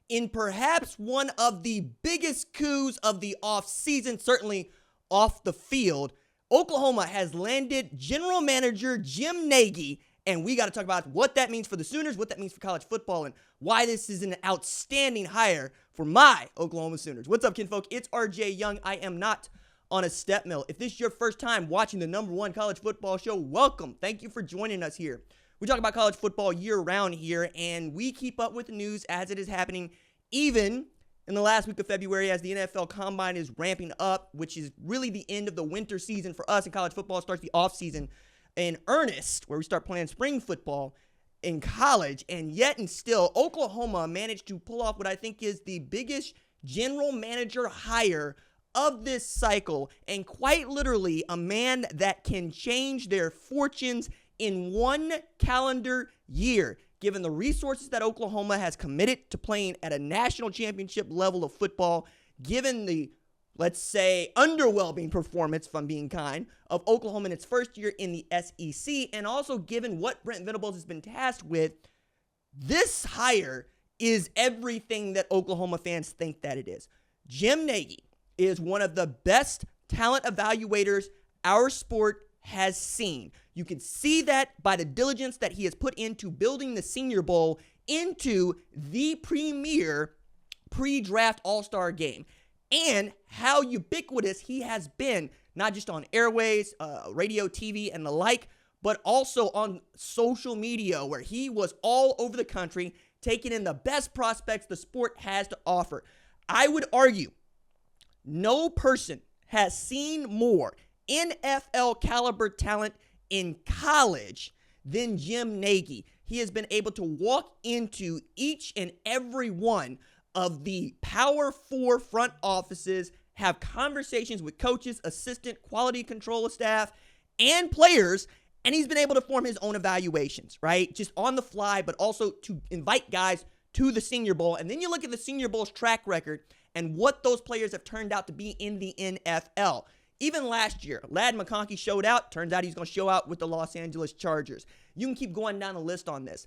in perhaps one of the biggest coups of the offseason, certainly off the field, Oklahoma has landed general manager Jim Nagy, and we got to talk about what that means for the Sooners, what that means for college football, and why this is an outstanding hire for my Oklahoma Sooners. What's up, kinfolk? It's RJ Young. I am not on a step mill. If this is your first time watching the #1 college football show, welcome. Thank you for joining us here. We talk about college football year-round here, and we keep up with the news as it is happening, even in the last week of February as the NFL Combine is ramping up, which is really the end of the winter season for us in college football. Starts the offseason in earnest, where we start playing spring football in college. And yet and still, Oklahoma managed to pull off what I think is the biggest general manager hire of this cycle, and quite literally a man that can change their fortunes in one calendar year, given the resources that Oklahoma has committed to playing at a national championship level of football, given the, let's say, underwhelming performance, if I'm being kind, of Oklahoma in its first year in the SEC, and also given what Brent Venables has been tasked with, this hire is everything that Oklahoma fans think that it is. Jim Nagy is one of the best talent evaluators our sport has seen. You can see that by the diligence that he has put into building the Senior Bowl into the premier pre-draft all-star game, and how ubiquitous he has been, not just on airways, radio, TV, and the like, but also on social media, where he was all over the country taking in the best prospects the sport has to offer. I would argue no person has seen more NFL caliber talent in college than Jim Nagy. He has been able to walk into each and every one of the Power 4 front offices, have conversations with coaches, assistant, quality control staff, and players, and he's been able to form his own evaluations, right? Just on the fly, but also to invite guys to the Senior Bowl. And then you look at the Senior Bowl's track record and what those players have turned out to be in the NFL. Even last year, Ladd McConkey showed out. Turns out he's going to show out with the Los Angeles Chargers. You can keep going down the list on this.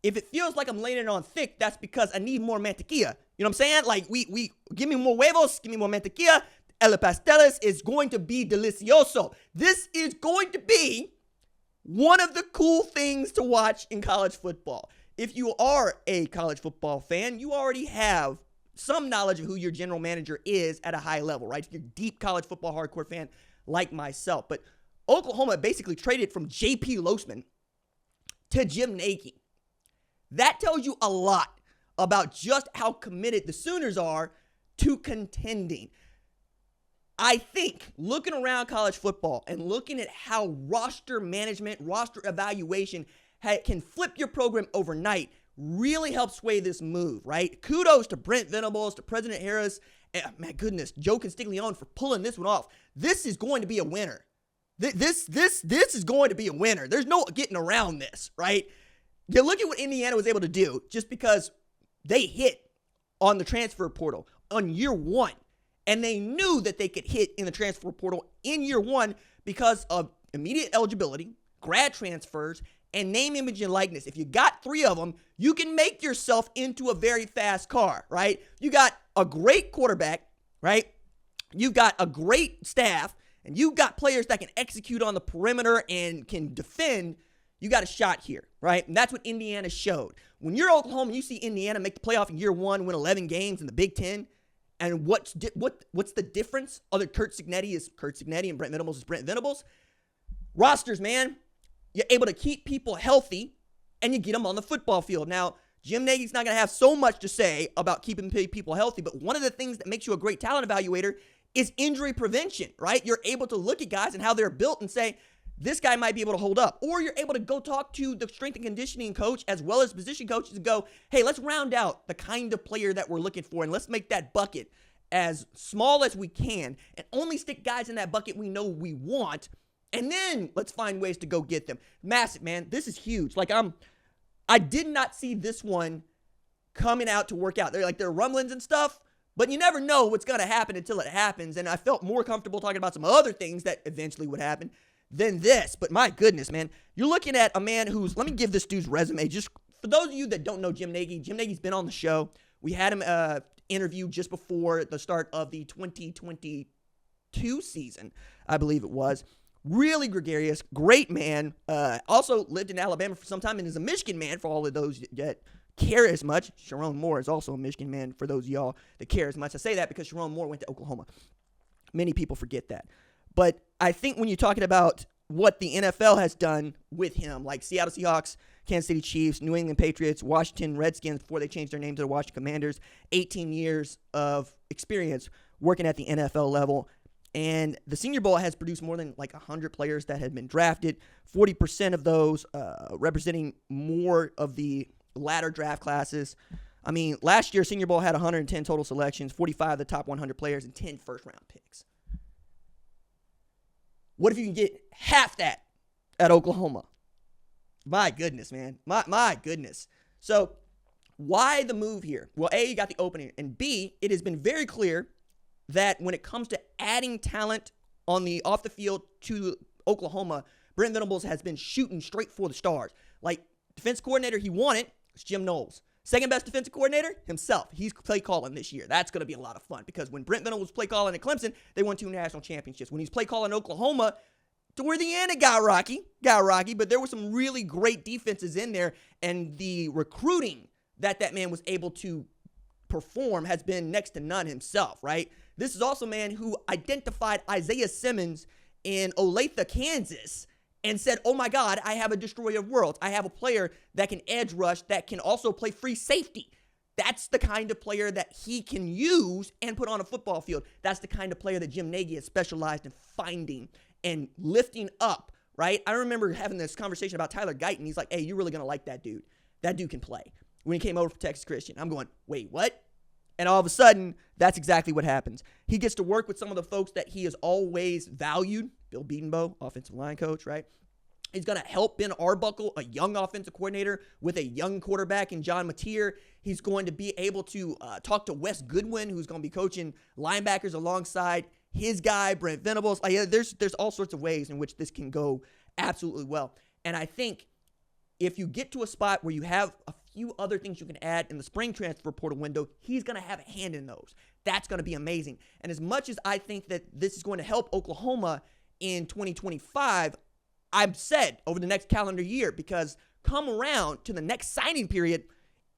If it feels like I'm laying it on thick, that's because I need more mantequilla. You know what I'm saying? Like, we give me more huevos, give me more mantequilla. El pasteles is going to be delicioso. This is going to be one of the cool things to watch in college football. If you are a college football fan, you already have some knowledge of who your general manager is at a high level, right? If you're a deep college football hardcore fan like myself. But Oklahoma basically traded from J.P. Losman to Jim Nagy. That tells you a lot about just how committed the Sooners are to contending. I think looking around college football and looking at how roster management, roster evaluation can flip your program overnight really helps sway this move, right? Kudos to Brent Venables, to President Harris, and my goodness, Joe Constiglione for pulling this one off. This is going to be a winner. This is going to be a winner. There's no getting around this, right? You look at what Indiana was able to do just because they hit on the transfer portal on year one. And they knew that they could hit in the transfer portal in year one because of immediate eligibility, grad transfers, and name, image, and likeness. If you got 3 of them, you can make yourself into a very fast car, right? You got a great quarterback, right? You've got a great staff, and you've got players that can execute on the perimeter and can defend. You got a shot here, right? And that's what Indiana showed. When you're Oklahoma, you see Indiana make the playoff in year one, win 11 games in the Big Ten. And what's the difference? Other Kurt Cignetti is Kurt Cignetti and Brent Venables is Brent Venables. Rosters, man. You're able to keep people healthy and you get them on the football field. Now, Jim Nagy's not going to have so much to say about keeping people healthy, but one of the things that makes you a great talent evaluator is injury prevention, right? You're able to look at guys and how they're built and say, this guy might be able to hold up. Or you're able to go talk to the strength and conditioning coach as well as position coaches and go, hey, let's round out the kind of player that we're looking for and let's make that bucket as small as we can and only stick guys in that bucket we know we want. And then let's find ways to go get them. Massive, man. This is huge. Like, I did not see this one coming out to work out. There are rumblings and stuff, but you never know what's going to happen until it happens. And I felt more comfortable talking about some other things that eventually would happen than this. But my goodness, man, you're looking at a man who's, let me give this dude's resume. Just for those of you that don't know Jim Nagy, Jim Nagy's been on the show We had him interviewed just before the start of the 2022 season, I believe it was. Really gregarious, great man. Also lived in Alabama for some time and is a Michigan man for all of those that care as much. Sharon Moore is also a Michigan man for those of y'all that care as much. I say that because Sharon Moore went to Oklahoma. Many people forget that. But I think when you're talking about what the NFL has done with him, like Seattle Seahawks, Kansas City Chiefs, New England Patriots, Washington Redskins before they changed their name to the Washington Commanders, 18 years of experience working at the NFL level. And the Senior Bowl has produced more than like 100 players that have been drafted, 40% of those representing more of the latter draft classes. I mean, last year, Senior Bowl had 110 total selections, 45 of the top 100 players, and 10 first-round picks. What if you can get half that at Oklahoma? My goodness, man. My goodness. So why the move here? Well, A, you got the opening, and B, it has been very clear that when it comes to adding talent off the field to Oklahoma, Brent Venables has been shooting straight for the stars. Like, defense coordinator he wanted was Jim Knowles. Second best defensive coordinator, himself. He's play calling this year. That's going to be a lot of fun because when Brent Venables was play calling at Clemson, they won 2 national championships. When he's play calling Oklahoma, toward the end it got rocky, but there were some really great defenses in there, and the recruiting that man was able to perform has been next to none himself, right? This is also a man who identified Isaiah Simmons in Olathe, Kansas, and said, oh my God, I have a destroyer of worlds. I have a player that can edge rush, that can also play free safety. That's the kind of player that he can use and put on a football field. That's the kind of player that Jim Nagy has specialized in finding and lifting up, right? I remember having this conversation about Tyler Guyton. He's like, hey, you're really going to like that dude. That dude can play. When he came over from Texas Christian, I'm going, wait, what? And all of a sudden, that's exactly what happens. He gets to work with some of the folks that he has always valued. Bill Bedenbaugh, offensive line coach, right? He's going to help Ben Arbuckle, a young offensive coordinator, with a young quarterback in John Mateer. He's going to be able to talk to Wes Goodwin, who's going to be coaching linebackers alongside his guy, Brent Venables. There's all sorts of ways in which this can go absolutely well. And I think if you get to a spot where you have a few other things you can add in the spring transfer portal window, he's going to have a hand in those. That's going to be amazing. And as much as I think that this is going to help Oklahoma in 2025, I've said over the next calendar year, because come around to the next signing period,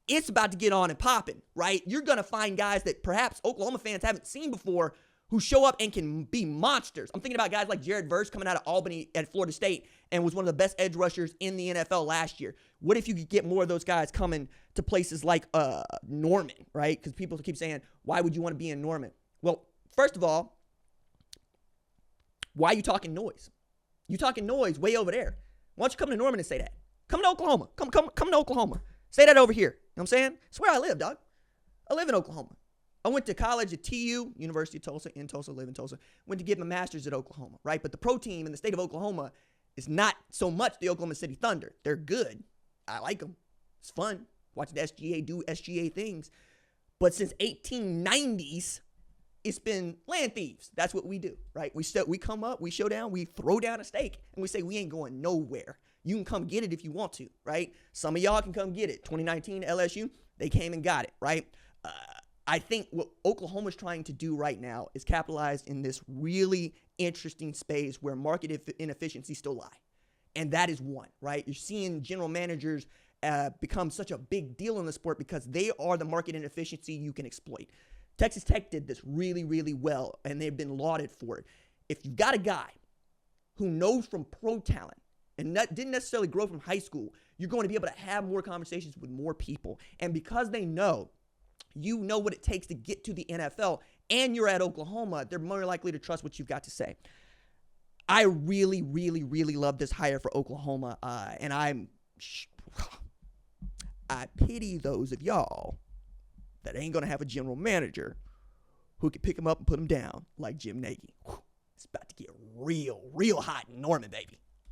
it's about to get on and popping, right? You're going to find guys that perhaps Oklahoma fans haven't seen before who show up and can be monsters. I'm thinking about guys like Jared Verse coming out of Albany at Florida State and was one of the best edge rushers in the NFL last year. What if you could get more of those guys coming to places like Norman, right? Because people keep saying, why would you want to be in Norman? Well, first of all, why are you talking noise? You talking noise way over there. Why don't you come to Norman and say that? Come to Oklahoma. Come to Oklahoma. Say that over here. You know what I'm saying? It's where I live, dog. I live in Oklahoma. I went to college at TU, University of Tulsa, in Tulsa, live in Tulsa. Went to get my master's at Oklahoma, right? But the pro team in the state of Oklahoma is not so much the Oklahoma City Thunder. They're good. I like them. It's fun. Watching the SGA do SGA things. But since 1890s, it's been land thieves. That's what we do, right? We come up, we show down, we throw down a stake, and we say we ain't going nowhere. You can come get it if you want to, right? Some of y'all can come get it. 2019 LSU, they came and got it, right? I think what Oklahoma's trying to do right now is capitalize in this really interesting space where market inefficiencies still lie. And that is one, right? You're seeing general managers become such a big deal in the sport because they are the market inefficiency you can exploit. Texas Tech did this really, really well, and they've been lauded for it. If you've got a guy who knows from pro talent and didn't necessarily grow from high school, you're going to be able to have more conversations with more people. And because they know, you know what it takes to get to the NFL, and you're at Oklahoma, they're more likely to trust what you've got to say. I really, really, really love this hire for Oklahoma, and I pity those of y'all that ain't going to have a general manager who can pick him up and put him down like Jim Nagy. It's about to get real, real hot in Norman, baby.